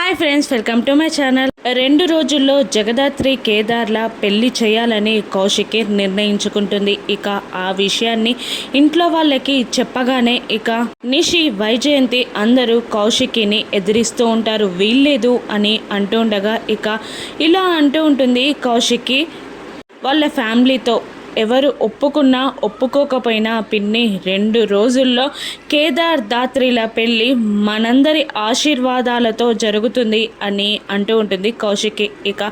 Hi friends, welcome to my channel. 2 రోజుల్లో జగదాత్రి కేదార్ల పెళ్లి చేయాలని కౌశికి నిర్ణయించుకుంటుంది. ఇక ఆ విషయాన్ని ఇంట్లో వాళ్ళకి చెప్పగానే ఇక నిషి, వైజయంతి అందరూ కౌశికిని ఎదిరిస్తూ ఉంటారు. వీల్లేదు అని అంటూ ఉండగా ఇక ఇలా అంటూ ఉంటుంది కౌశికి వాళ్ళ ఫ్యామిలీతో. ఎవరు ఒప్పుకున్నా ఒప్పుకోకపోయినా పిన్ని 2 రోజుల్లో కేదార్ దాత్రిల పెళ్ళి మనందరి ఆశీర్వాదాలతో జరుగుతుంది అని అంటూ ఉంటుంది కౌశికి. ఇక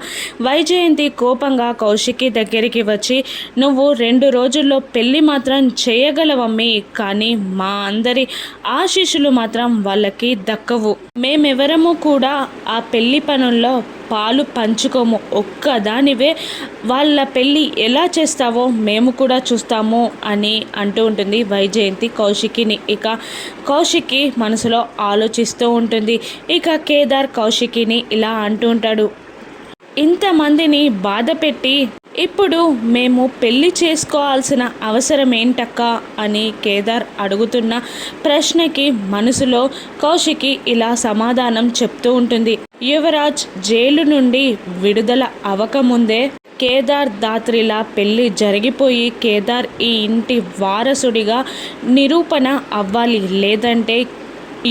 వైజయంతి కోపంగా కౌశికి దగ్గరికి వచ్చి, నువ్వు 2 రోజుల్లో పెళ్ళి మాత్రం చేయగలవమ్మి, కానీ మా అందరి ఆశీస్సులు మాత్రం వాళ్ళకి దక్కవు. మేమెవరము కూడా ఆ పెళ్లి పనుల్లో పాలు పంచుకోము. ఒక్కదానివే వాళ్ళ పెళ్ళి ఎలా చేస్తావో మేము కూడా చూస్తాము అని అంటూ ఉంటుంది వైజయంతి కౌశికిని. ఇక కౌశికి మనసులో ఆలోచిస్తూ ఉంటుంది. ఇక కేదార్ కౌశికిని ఇలా అంటూ ఉంటాడు, ఇంతమందిని బాధ పెట్టి ఇప్పుడు మేము పెళ్లి చేసుకోవాల్సిన అవసరం ఏంటక్క అని కేదార్ అడుగుతున్న ప్రశ్నకి మనసులో కౌశికి ఇలా సమాధానం చెప్తూ ఉంటుంది. యువరాజ్ జైలు నుండి విడుదల అవ్వకముందే కేదార్ దాత్రిలా పెళ్ళి జరిగిపోయి కేదార్ ఈ ఇంటి వారసుడిగా నిరూపణ అవ్వాలి. లేదంటే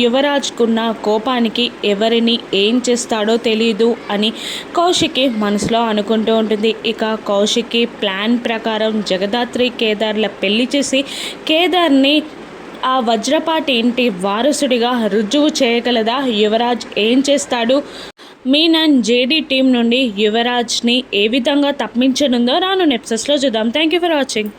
యువరాజ్కున్న కోపానికి ఎవరిని ఏం చేస్తాడో తెలీదు అని కౌశికి మనసులో అనుకుంటూ ఉంటుంది. ఇక కౌశికి ప్లాన్ ప్రకారం జగదాత్రి కేదార్ల పెళ్లి చేసి కేదార్ని ఆ వజ్రపాటి ఇంటి వారసుడిగా రుజువు చేయగలదా? యువరాజ్ ఏం చేస్తాడు? మీనన్ జేడీ టీం నుండి యువరాజ్ని ఏ విధంగా తప్పించనుందో రాను ఎపిసోడ్స్లో చూద్దాం. Thank you for watching.